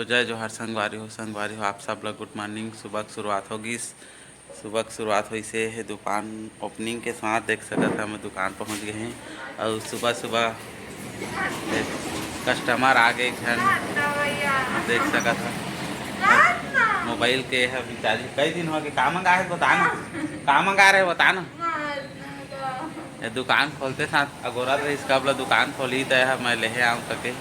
तो जय जोहार संगवारी हो आप सब लोग। Good morning. सुबह की शुरुआत होगी। सुबह की शुरुआत हुई से है दुकान ओपनिंग के साथ देख सकता था मैं दुकान पहुंच गए हैं। और सुबह सुबह कस्टमर आ गए घर देख सका था। मोबाइल के है बेचारी कई दिन हो गए। काम मंगा है बताना, काम मंगा रहे बताना। ये दुकान खोलते साथ अगोरा तो इसका अपना दुकान खोली तो है मैं ले आऊँ सके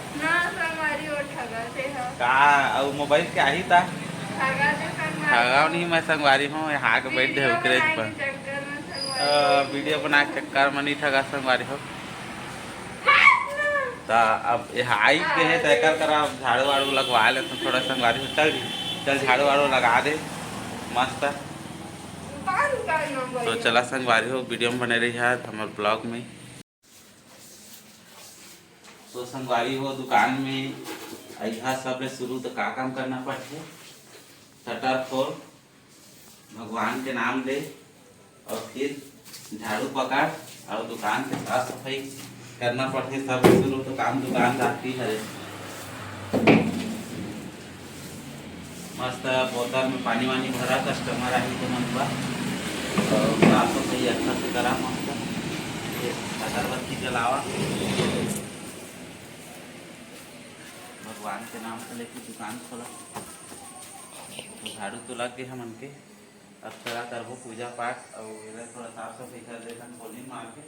का और मोबाइल क्या ही था ठगा नहीं। मैं संगवारी हूँ यहाँ के बैठ दे उकरेज पर वीडियो बना के चक्कर में नहीं ठगा संगवारी हो। तो अब यहाँ आई के है तय करा झाड़ू वाड़ू लगवा ले तो थोड़ा संगवारी हो। चल झाड़ू वाड़ू लगा दे मस्त। तो चला संगवारी हो वीडियो में बने रही है हमारे ब्लॉग में। तो संगवारी हो दुकान में अहा सब शुरू तो का काम करना पड़ते। शटर खोल, भगवान के नाम ले और फिर झाड़ू पकड़ और दुकान के साफ सफाई करना पड़ते। सब शुरू तो काम दुकानदार की है। मस्त बोतल में पानी वानी भरा कस्टमर आई तो मन हुआ और साफ सफाई अच्छा से करा मस्त अगरबत्ती जलावा भगवान के नाम से लेके दुकान खोला। तो झाड़ू तो लग गए हमन के। अब थोड़ा करबो पूजा पाठ और इधर थोड़ा साफ सफाई कर देता कोलिन मार के।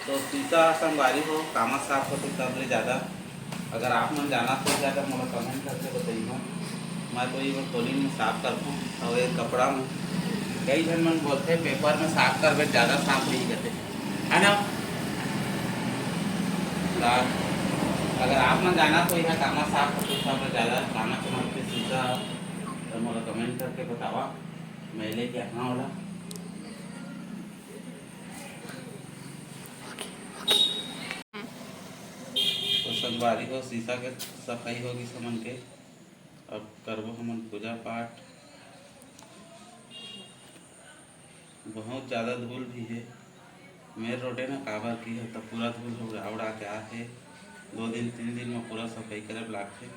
तो सीता संगवारी हो कामा साफ होते तब ले ज़्यादा। अगर आप मन जाना तो ज़्यादा मुझे कमेंट करके बताइए। मैं तो ये कोलिन में साफ करता हूँ और ये कपड़ा में कई जन मन बोलते पेपर में साफ कर ज़्यादा साफ नहीं करते है ना। अगर आप मन जाना तो यह कामा साफ होते सब ज़्यादा कामा के मन पे सीधा तो मुझे कमेंट करके बतावा मैं लेके आना वाला। तो संगवारी को शीशा के सफाई होगी समन के। अब करबो हमन पूजा पाठ। बहुत ज़्यादा धूल भी है मेन रोडे ना काबर की है तो पूरा धूल उड़ा के आके 2 दिन 3 दिन में पूरा सफाई करे लागते।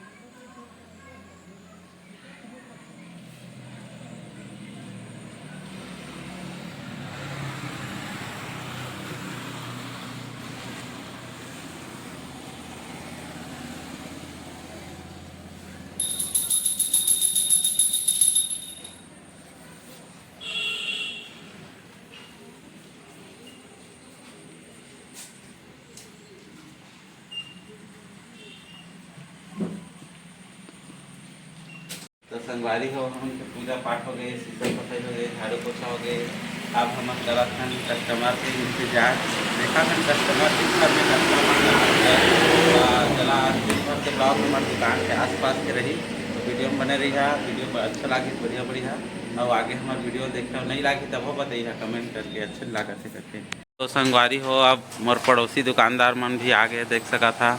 तो संगवारी हो हम पूजा पाठ हो गए, शीशा सफाई हो गए, झाड़ू पोछा हो गए। अब हम गलत हैं कस्टमर के इंतजार देखा था। कस्टमर दिन भर में चला दिन भर के ब्लॉग हमारे दुकान के आसपास के रही। तो वीडियो में बने रही है। वीडियो पर अच्छा लगे बढ़िया बढ़िया और आगे हमारे वीडियो देखते नहीं लगी तब बताइए कमेंट करके अच्छे लगा से करके। तो संगवारी हो अब मोर पड़ोसी दुकानदार मन भी आगे देख सका था।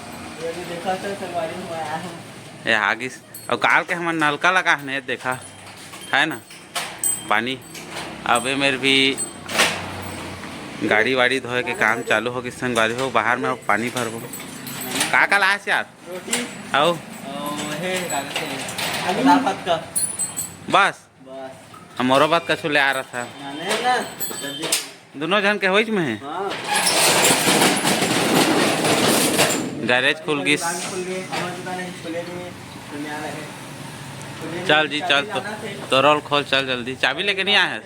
ये आगे और काल के हमारे नलका लगा है देखा है ना पानी। अब मेरे भी गाड़ी वाड़ी धोए के काम चालू होगी संगवारी हो। बाहर में पानी भरबो का लाए से यार आओ बस हमारो बात कछु ले आ रहा था। दोनों जन के होइज में है गैरेज खुल गई। चल जी चल तो रोल खोल चल जल्दी। चाबी लेके नहीं आया है?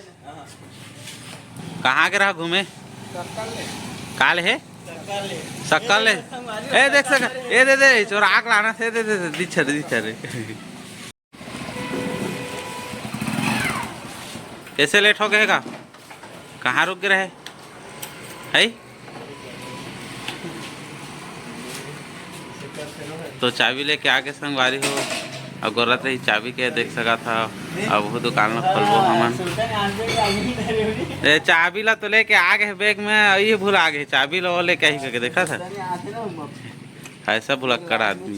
कहाँ के रहा घूमे काल है सक्कल ले ए देख सक ए दे दे चोर आग लाना से दे दे दिच्छर कैसे लेट हो गएगा? कहाँ रुक रहे है? तो चाबी लेके आगे संगवारी हो और गोरत रही चाबी के देख सका था। अब वो दुकान में खोलबो हमन। चाबी ला तो लेके आ गए बैग में ये भूल आ गए चाबी लो लेके ही करके देखा था। ऐसा भुलक्कड़ आदमी।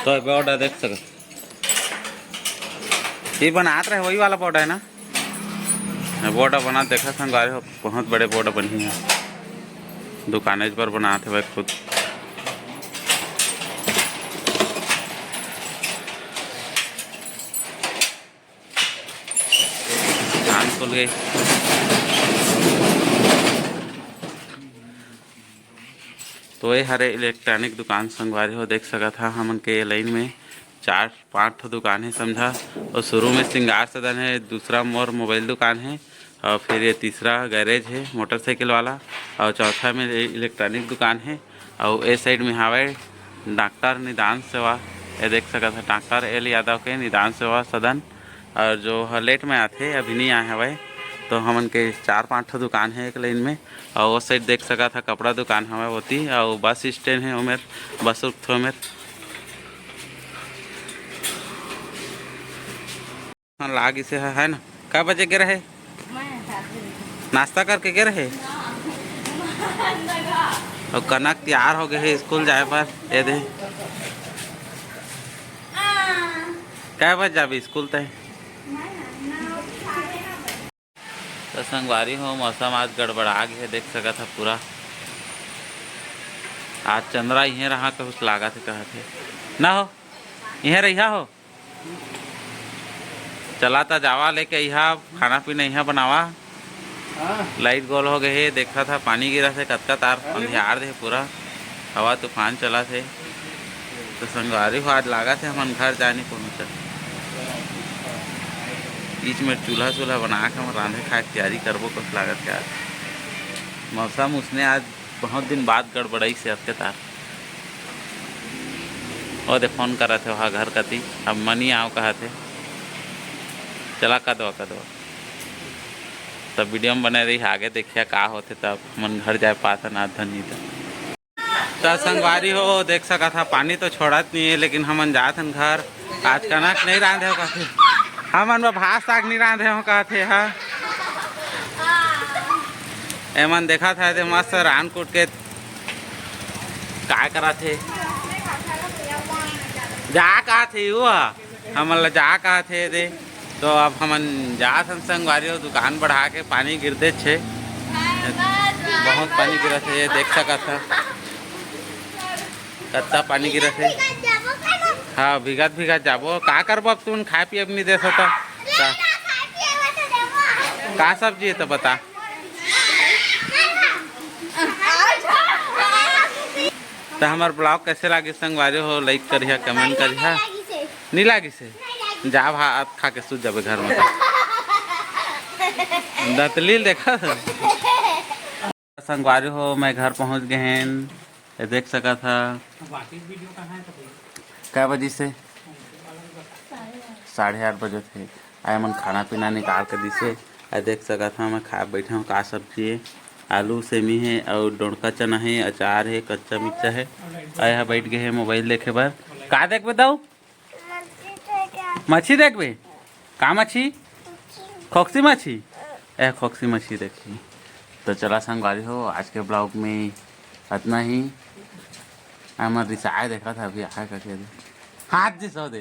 तो ऑर्डर देख सका ये बनाते रहे वही वाला बोर्ड है ना? बोर्ड बना देखा संगवारी हो, बहुत बड़े बोर्ड बनी है, दुकानें पर बनाते भाई खुद। दुकान खुल गई। तो ये हरे इलेक्ट्रॉनिक दुकान संगवारी हो देख सका था हमन के लाइन में 4-5 दुकान है समझा। और शुरू में श्रृंगार सदन है, दूसरा मोर मोबाइल दुकान है, और फिर ये तीसरा गैरेज है मोटरसाइकिल वाला, और चौथा में इलेक्ट्रॉनिक दुकान है। और ए साइड में हवे डॉक्टर निदान सेवा, ये देख सका था डॉक्टर एल यादव के निदान सेवा सदन। और जो लेट में आते अभी नहीं आए हवे, तो हमन के 4-5 दुकान है एक लाइन में। और वो साइड देख सका था कपड़ा दुकान हवे होती, और बस स्टैंड है उमेर, बस रुकते उमेर। लाग इसे है ना, क्या बजे के रहे नाश्ता करके गए रहे, और कनक तैयार हो गए है स्कूल जाए पर। ये दे क्या बज जाबी स्कूल तय। तो संगवारी हो मौसम आज गड़बड़ा गया देख सका था पूरा। आज चंद्रा यहीं रहा के कुछ लागा थे कहा थे ना हो, यहीं रहा हो, चला था जावा लेके यहाँ खाना पीना यहाँ बनावा। लाइट गोल हो गए है, देखा था पानी गिरा थे, कतका तार अंधियार थे पूरा, हवा तूफान चला थे। तो संगवारी हो आज लागा थे हम घर जाने पहुँचा, बीच में चूल्हा बना के हम रांधे खाए तैयारी करबो कुछ लागत क्या। मौसम उसने आज बहुत दिन बाद गड़बड़ाई से के तार। और दे फोन करा थे वहाँ घर कती, अब मनी आओ कहा थे, चला कदवा तब वीडियो में बने रही आगे देखिए का होते, तब मन घर जाए पाता ना धनी तो संगवारी हो देख सका था पानी तो छोड़त नहीं है, लेकिन हमन जात हन घर। आज कनक नहीं रांधे हो कहते, हमन भात साग नहीं रांधे हो कहते। हाँ एमन देखा था ते मस्त रान कूट के का करा थे, जा कहा थे वो हमन जा कहा थे दे। तो अब हमन जात हन संगवारी हो दुकान बढ़ा के, पानी गिरते छे, बहुत पानी गिरा थे, ये देख सका था कत्ता पानी गिरा थे। हाँ भीगत जाबो का करबो, अब तुम खाए पिए नहीं दे सकता का सब्जी है तो बता। तो हमार ब्लॉग कैसे लगे संगवारी हो, लाइक करिए कमेंट करिए। नहीं लागी से जा भात खा के सूझ जाबे घर में। दतलील देखा संगवारी हो मैं घर पहुंच गए हैं, ये देख सका था क्या बजे से 8:30 बजे थे। आए मन खाना पीना निकाल कर दिसे, ये देख सका था मैं खा बैठा हूँ। का सब्जी है, आलू सेमी है, और डोड़का चना है, अचार है, कच्चा मिर्चा है। आया बैठ गए हैं मोबाइल देखे बर। का देख बताओ, मच्छी देख बे, का मच्छी, खोक्सी मच्छी, खोक्सी मच्छी देखी। तो चला संगवारी हो आज के ब्लॉग में इतना ही। हमारे रिसाए देखा था अभी आया करके हाथ जी सो दे।